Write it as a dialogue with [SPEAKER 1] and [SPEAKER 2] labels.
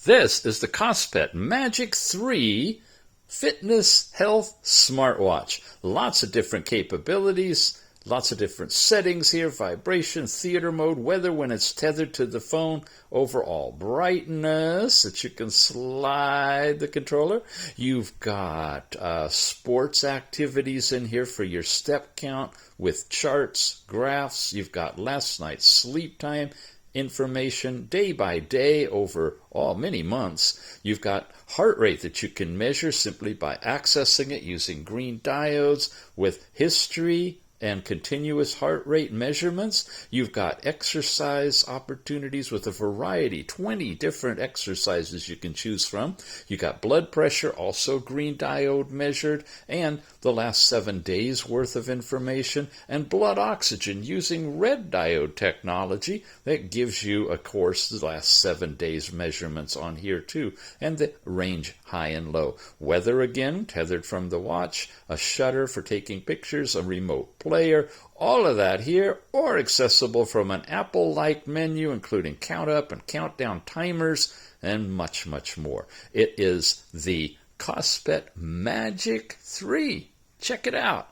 [SPEAKER 1] This is the Kospet Magic 3 Fitness Health Smartwatch. Lots of different capabilities, lots of different settings here, vibration, theater mode, weather when it's tethered to the phone, overall brightness that you can slide the controller. You've got sports activities in here for your step count with charts, graphs. You've got last night's sleep time information day by day over many months. You've got heart rate that you can measure simply by accessing it using green diodes with history and continuous heart rate measurements. You've got exercise opportunities with a variety, 20 different exercises you can choose from. You got blood pressure, also green diode measured, and the last 7 days worth of information, and blood oxygen using red diode technology that gives you, of course, the last 7 days measurements on here too, and the range high and low. Weather again, tethered from the watch, a shutter for taking pictures, a remote player, all of that here, or accessible from an Apple-like menu, including count up and countdown timers, and much, much more. It is the Kospet Magic 3. Check it out.